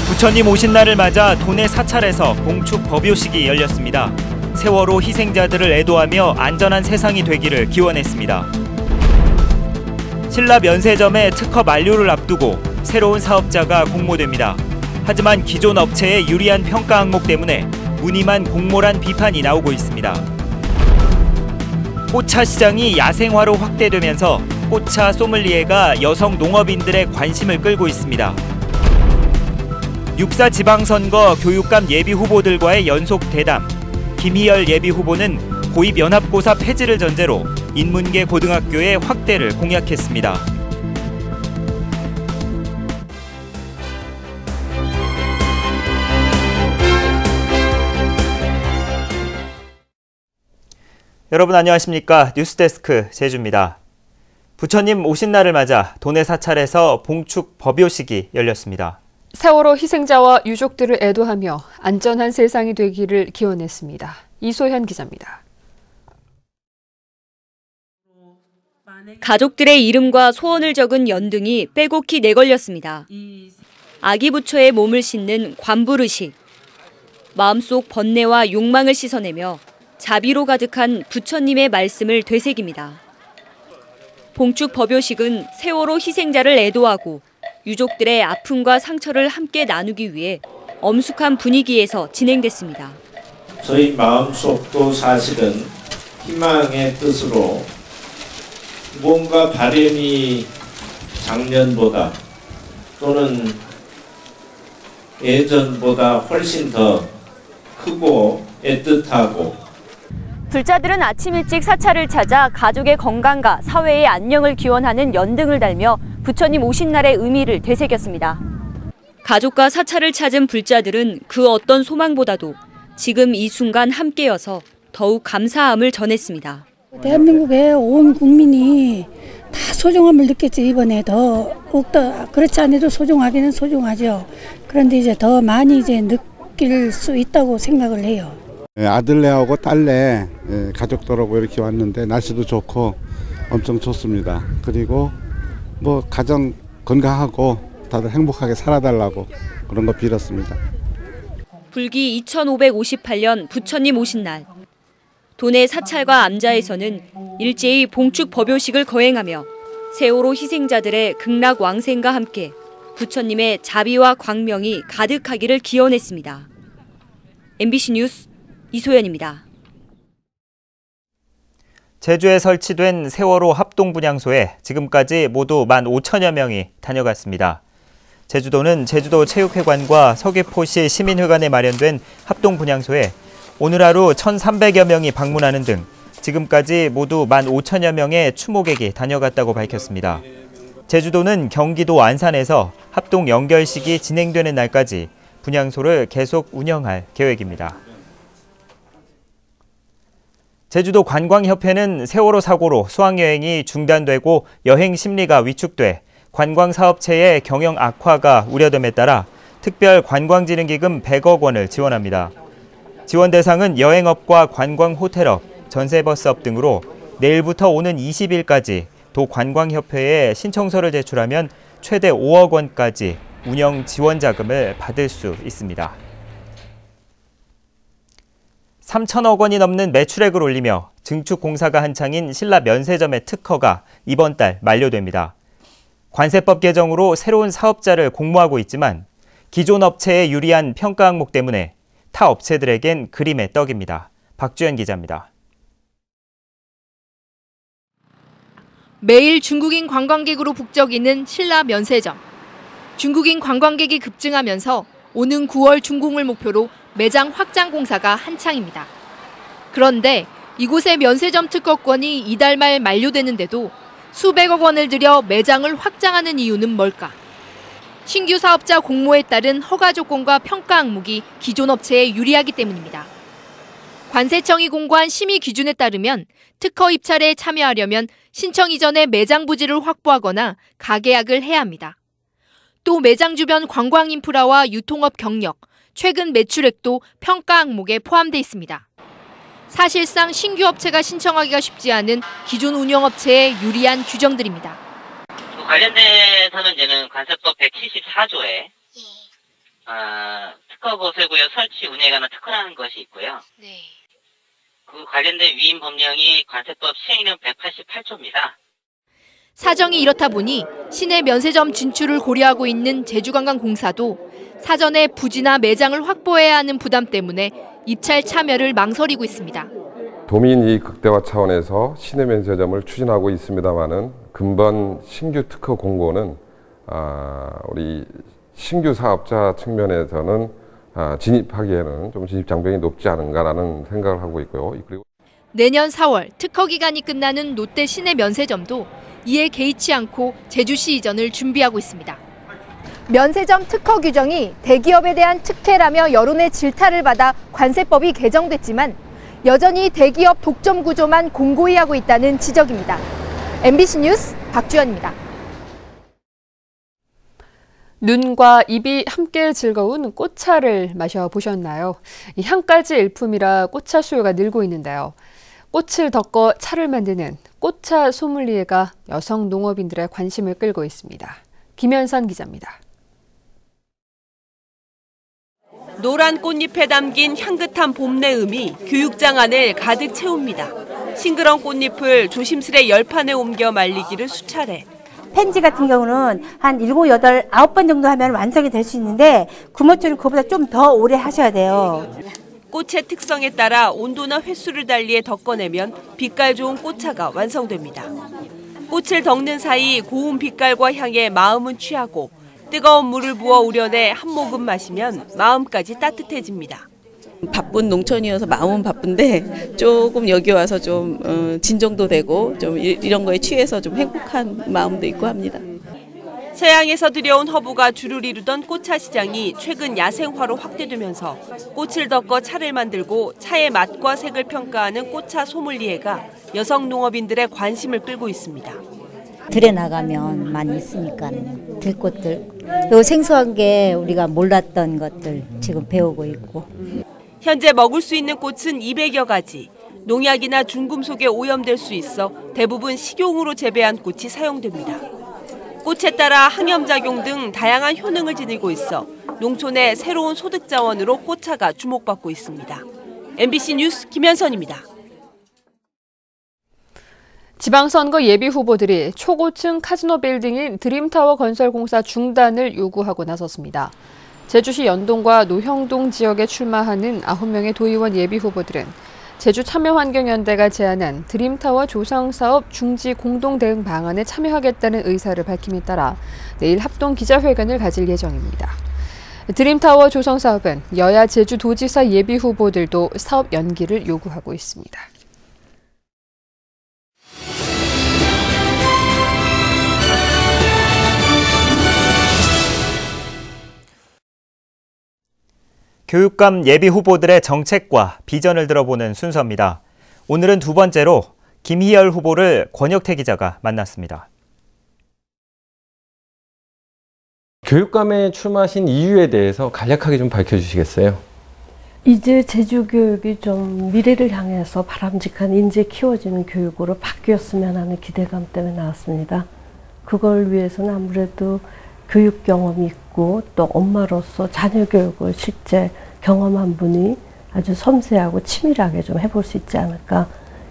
부처님 오신 날을 맞아 도내 사찰에서 봉축 법요식이 열렸습니다. 세월호 희생자들을 애도하며 안전한 세상이 되기를 기원했습니다. 신라 면세점의 특허 만료를 앞두고 새로운 사업자가 공모됩니다. 하지만 기존 업체의 유리한 평가 항목 때문에 무늬만 공모란 비판이 나오고 있습니다. 꽃차 시장이 야생화로 확대되면서 꽃차 소믈리에가 여성 농업인들의 관심을 끌고 있습니다. 6.4 지방선거 교육감 예비후보들과의 연속 대담. 김희열 예비후보는 고입연합고사 폐지를 전제로 인문계 고등학교의 확대를 공약했습니다. 여러분 안녕하십니까? 뉴스데스크 제주입니다. 부처님 오신 날을 맞아 도내 사찰에서 봉축 법요식이 열렸습니다. 세월호 희생자와 유족들을 애도하며 안전한 세상이 되기를 기원했습니다. 이소현 기자입니다. 가족들의 이름과 소원을 적은 연등이 빼곡히 내걸렸습니다. 아기 부처의 몸을 싣는 관불의식. 마음속 번뇌와 욕망을 씻어내며 자비로 가득한 부처님의 말씀을 되새깁니다. 봉축 법요식은 세월호 희생자를 애도하고 유족들의 아픔과 상처를 함께 나누기 위해 엄숙한 분위기에서 진행됐습니다. 저희 마음속도 사실은 희망의 뜻으로 뭔가 바람이 작년보다 또는 예전보다 훨씬 더 크고 애틋하고 불자들은 아침 일찍 사찰을 찾아 가족의 건강과 사회의 안녕을 기원하는 연등을 달며 부처님 오신 날의 의미를 되새겼습니다. 가족과 사찰을 찾은 불자들은 그 어떤 소망보다도 지금 이 순간 함께여서 더욱 감사함을 전했습니다. 대한민국의 온 국민이 다 소중함을 느꼈지. 이번에 더욱더 그렇지 않아도 소중하기는 소중하죠. 그런데 이제 더 많이 이제 느낄 수 있다고 생각을 해요. 아들네하고 딸네 가족들하고 이렇게 왔는데 날씨도 좋고 엄청 좋습니다. 그리고 뭐 가정 건강하고 다들 행복하게 살아달라고 그런 거 빌었습니다. 불기 2558년 부처님 오신 날. 도내 사찰과 암자에서는 일제히 봉축 법요식을 거행하며 세월호 희생자들의 극락 왕생과 함께 부처님의 자비와 광명이 가득하기를 기원했습니다. MBC 뉴스 이소연입니다. 제주에 설치된 세월호 합동분향소에 지금까지 모두 15,000여 명이 다녀갔습니다. 제주도는 제주도 체육회관과 서귀포시 시민회관에 마련된 합동분향소에 오늘 하루 1,300여 명이 방문하는 등 지금까지 모두 15,000여 명의 추모객이 다녀갔다고 밝혔습니다. 제주도는 경기도 안산에서 합동 연결식이 진행되는 날까지 분향소를 계속 운영할 계획입니다. 제주도 관광협회는 세월호 사고로 수학여행이 중단되고 여행 심리가 위축돼 관광사업체의 경영 악화가 우려됨에 따라 특별 관광진흥기금 100억 원을 지원합니다. 지원 대상은 여행업과 관광호텔업, 전세버스업 등으로 내일부터 오는 20일까지 도 관광협회에 신청서를 제출하면 최대 5억 원까지 운영 지원 자금을 받을 수 있습니다. 3천억 원이 넘는 매출액을 올리며 증축 공사가 한창인 신라 면세점의 특허가 이번 달 만료됩니다. 관세법 개정으로 새로운 사업자를 공모하고 있지만 기존 업체의 유리한 평가 항목 때문에 타 업체들에겐 그림의 떡입니다. 박주연 기자입니다. 매일 중국인 관광객으로 북적이는 신라 면세점. 중국인 관광객이 급증하면서 오는 9월 준공을 목표로 매장 확장 공사가 한창입니다. 그런데 이곳의 면세점 특허권이 이달 말 만료되는데도 수백억 원을 들여 매장을 확장하는 이유는 뭘까? 신규 사업자 공모에 따른 허가 조건과 평가 항목이 기존 업체에 유리하기 때문입니다. 관세청이 공고한 심의 기준에 따르면 특허 입찰에 참여하려면 신청 이전에 매장 부지를 확보하거나 가계약을 해야 합니다. 또 매장 주변 관광 인프라와 유통업 경력, 최근 매출액도 평가 항목에 포함돼 있습니다. 사실상 신규 업체가 신청하기가 쉽지 않은 기존 운영업체의 유리한 규정들입니다. 관련돼서는 이제는 관세법 174조에 특허 보세구역 설치 운영에 관한 특허라는 것이 있고요. 네. 그 관련된 위임 법령이 관세법 시행령 188조입니다. 사정이 이렇다 보니 시내 면세점 진출을 고려하고 있는 제주관광공사도 사전에 부지나 매장을 확보해야 하는 부담 때문에 입찰 참여를 망설이고 있습니다. 도민 이익 극대화 차원에서 시내 면세점을 추진하고 있습니다마는 근본 신규 특허 공고는 우리 신규 사업자 측면에서는 진입하기에는 좀 진입 장벽이 높지 않은가라는 생각을 하고 있고요. 그리고 내년 4월 특허 기간이 끝나는 롯데 시내 면세점도 이에 개의치 않고 제주시 이전을 준비하고 있습니다. 면세점 특허 규정이 대기업에 대한 특혜라며 여론의 질타를 받아 관세법이 개정됐지만 여전히 대기업 독점 구조만 공고히 하고 있다는 지적입니다. MBC 뉴스 박주연입니다. 눈과 입이 함께 즐거운 꽃차를 마셔보셨나요? 이 향까지 일품이라 꽃차 수요가 늘고 있는데요. 꽃을 덮어 차를 만드는 꽃차 소믈리에가 여성 농업인들의 관심을 끌고 있습니다. 김현선 기자입니다. 노란 꽃잎에 담긴 향긋한 봄내음이 교육장 안을 가득 채웁니다. 싱그러운 꽃잎을 조심스레 열판에 옮겨 말리기를 수차례. 펜지 같은 경우는 한 7, 8, 9번 정도 하면 완성이 될 수 있는데 구모줄은 그보다 좀 더 오래 하셔야 돼요. 꽃의 특성에 따라 온도나 횟수를 달리해 덮어내면 빛깔 좋은 꽃차가 완성됩니다. 꽃을 덮는 사이 고운 빛깔과 향에 마음은 취하고 뜨거운 물을 부어 우려내 한 모금 마시면 마음까지 따뜻해집니다. 바쁜 농촌이어서 마음은 바쁜데 조금 여기 와서 좀 진정도 되고 좀 이런 거에 취해서 좀 행복한 마음도 있고 합니다. 서양에서 들여온 허브가 주를 이루던 꽃차 시장이 최근 야생화로 확대되면서 꽃을 덮어 차를 만들고 차의 맛과 색을 평가하는 꽃차 소믈리에가 여성 농업인들의 관심을 끌고 있습니다. 들에 나가면 많이 있으니까 들꽃들, 또 생소한 게 우리가 몰랐던 것들 지금 배우고 있고. 현재 먹을 수 있는 꽃은 200여 가지. 농약이나 중금속에 오염될 수 있어 대부분 식용으로 재배한 꽃이 사용됩니다. 꽃에 따라 항염작용 등 다양한 효능을 지니고 있어 농촌의 새로운 소득 자원으로 꽃차가 주목받고 있습니다. MBC 뉴스 김현선입니다. 지방선거 예비 후보들이 초고층 카지노 빌딩인 드림타워 건설 공사 중단을 요구하고 나섰습니다. 제주시 연동과 노형동 지역에 출마하는 9명의 도의원 예비 후보들은 제주참여환경연대가 제안한 드림타워 조성사업 중지 공동대응 방안에 참여하겠다는 의사를 밝힘에 따라 내일 합동 기자회견을 가질 예정입니다. 드림타워 조성사업은 여야 제주도지사 예비 후보들도 사업 연기를 요구하고 있습니다. 교육감 예비 후보들의 정책과 비전을 들어보는 순서입니다. 오늘은 두 번째로 김희열 후보를 권혁태 기자가 만났습니다. 교육감에 출마하신 이유에 대해서 간략하게 좀 밝혀주시겠어요? 이제 제주교육이 좀 미래를 향해서 바람직한 인재 키워지는 교육으로 바뀌었으면 하는 기대감 때문에 나왔습니다. 그걸 위해서는 아무래도 교육 경험이 있고 또 엄마로서 자녀 교육을 실제 경험한 분이 아주 섬세하고 치밀하게 좀 해볼 수 있지 않을까,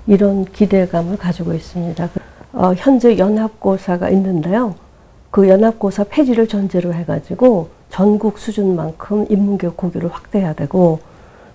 이런 기대감을 가지고 있습니다. 현재 연합고사가 있는데요. 그 연합고사 폐지를 전제로 해가지고 전국 수준만큼 인문교육 고교를 확대해야 되고,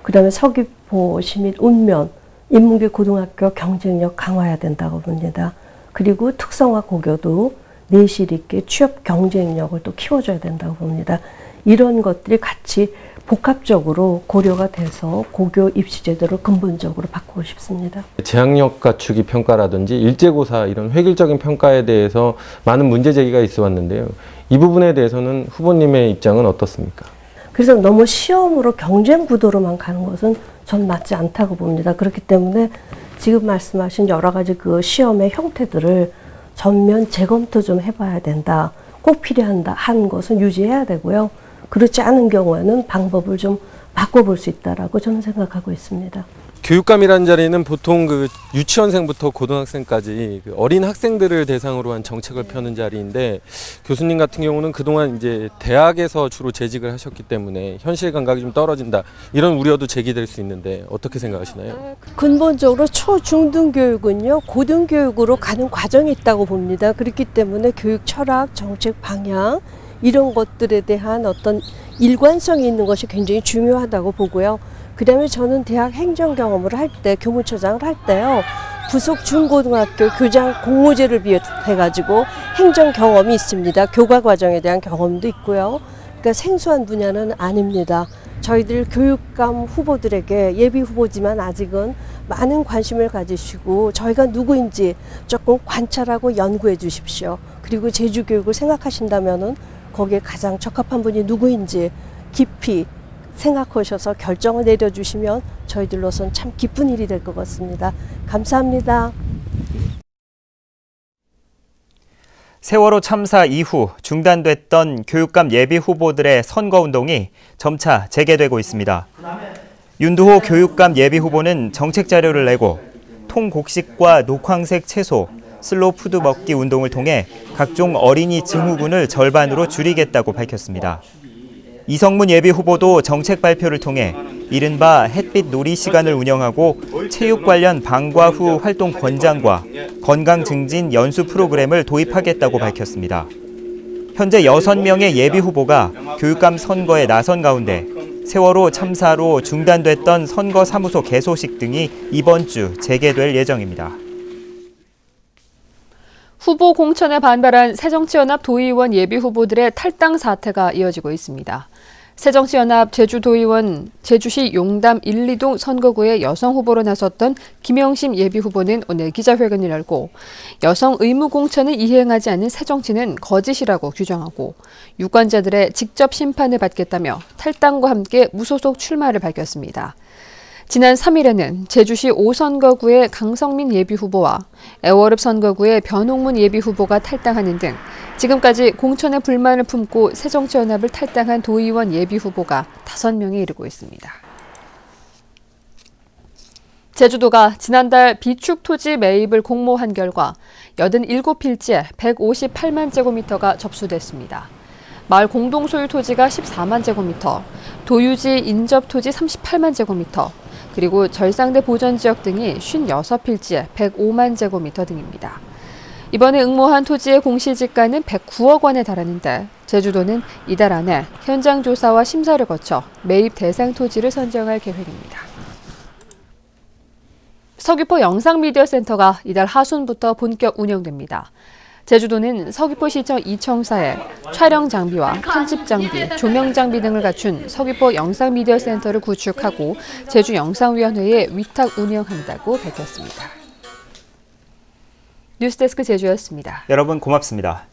그 다음에 서귀포 시민 운면 인문교육 고등학교 경쟁력 강화해야 된다고 봅니다. 그리고 특성화 고교도 내실 있게 취업 경쟁력을 또 키워줘야 된다고 봅니다. 이런 것들이 같이 복합적으로 고려가 돼서 고교 입시 제도를 근본적으로 바꾸고 싶습니다. 재학력 갖추기 평가라든지 일제고사 이런 획일적인 평가에 대해서 많은 문제 제기가 있어 왔는데요. 이 부분에 대해서는 후보님의 입장은 어떻습니까? 그래서 너무 시험으로 경쟁 구도로만 가는 것은 전 맞지 않다고 봅니다. 그렇기 때문에 지금 말씀하신 여러 가지 그 시험의 형태들을 전면 재검토 좀 해봐야 된다. 꼭 필요한다 한 것은 유지해야 되고요. 그렇지 않은 경우에는 방법을 좀 바꿔볼 수 있다라고 저는 생각하고 있습니다. 교육감이라는 자리는 보통 그 유치원생부터 고등학생까지 그 어린 학생들을 대상으로 한 정책을 펴는 자리인데, 교수님 같은 경우는 그동안 이제 대학에서 주로 재직을 하셨기 때문에 현실 감각이 좀 떨어진다, 이런 우려도 제기될 수 있는데 어떻게 생각하시나요? 근본적으로 초중등교육은요, 고등교육으로 가는 과정이 있다고 봅니다. 그렇기 때문에 교육 철학, 정책 방향 이런 것들에 대한 어떤 일관성이 있는 것이 굉장히 중요하다고 보고요. 그 다음에 저는 대학 행정 경험을 할 때, 교무처장을 할 때요, 부속 중고등학교 교장 공모제를 비롯해가지고 행정 경험이 있습니다. 교과 과정에 대한 경험도 있고요. 그러니까 생소한 분야는 아닙니다. 저희들 교육감 후보들에게, 예비 후보지만 아직은 많은 관심을 가지시고 저희가 누구인지 조금 관찰하고 연구해 주십시오. 그리고 제주교육을 생각하신다면은 거기에 가장 적합한 분이 누구인지 깊이 생각하셔서 결정을 내려주시면 저희들로선 참 기쁜 일이 될 것 같습니다. 감사합니다. 세월호 참사 이후 중단됐던 교육감 예비 후보들의 선거운동이 점차 재개되고 있습니다. 윤두호 교육감 예비 후보는 정책 자료를 내고 통곡식과 녹황색 채소, 슬로푸드 먹기 운동을 통해 각종 어린이 증후군을 절반으로 줄이겠다고 밝혔습니다. 이성문 예비 후보도 정책 발표를 통해 이른바 햇빛 놀이 시간을 운영하고 체육 관련 방과 후 활동 권장과 건강 증진 연수 프로그램을 도입하겠다고 밝혔습니다. 현재 6명의 예비 후보가 교육감 선거에 나선 가운데 세월호 참사로 중단됐던 선거사무소 개소식 등이 이번 주 재개될 예정입니다. 후보 공천에 반발한 새정치연합 도의원 예비 후보들의 탈당 사태가 이어지고 있습니다. 새정치연합 제주도의원 제주시 용담 1, 2동 선거구의 여성 후보로 나섰던 김영심 예비 후보는 오늘 기자회견을 열고 여성 의무 공천을 이행하지 않는 새정치는 거짓이라고 규정하고 유권자들의 직접 심판을 받겠다며 탈당과 함께 무소속 출마를 밝혔습니다. 지난 3일에는 제주시 5선거구의 강성민 예비 후보와 애월읍 선거구의 변홍문 예비 후보가 탈당하는 등 지금까지 공천에 불만을 품고 새정치연합을 탈당한 도의원 예비 후보가 5명에 이르고 있습니다. 제주도가 지난달 비축 토지 매입을 공모한 결과 87필지에 158만 제곱미터가 접수됐습니다. 마을 공동 소유 토지가 14만 제곱미터, 도유지 인접 토지 38만 제곱미터, 그리고 절상대 보전지역 등이 56필지에 105만 제곱미터 등입니다. 이번에 응모한 토지의 공시지가는 109억 원에 달하는데 제주도는 이달 안에 현장 조사와 심사를 거쳐 매입 대상 토지를 선정할 계획입니다. 서귀포 영상미디어센터가 이달 하순부터 본격 운영됩니다. 제주도는 서귀포시청 이청사에 촬영 장비와 편집 장비, 조명 장비 등을 갖춘 서귀포 영상미디어센터를 구축하고 제주영상위원회에 위탁 운영한다고 밝혔습니다. 뉴스데스크 제주였습니다. 여러분 고맙습니다.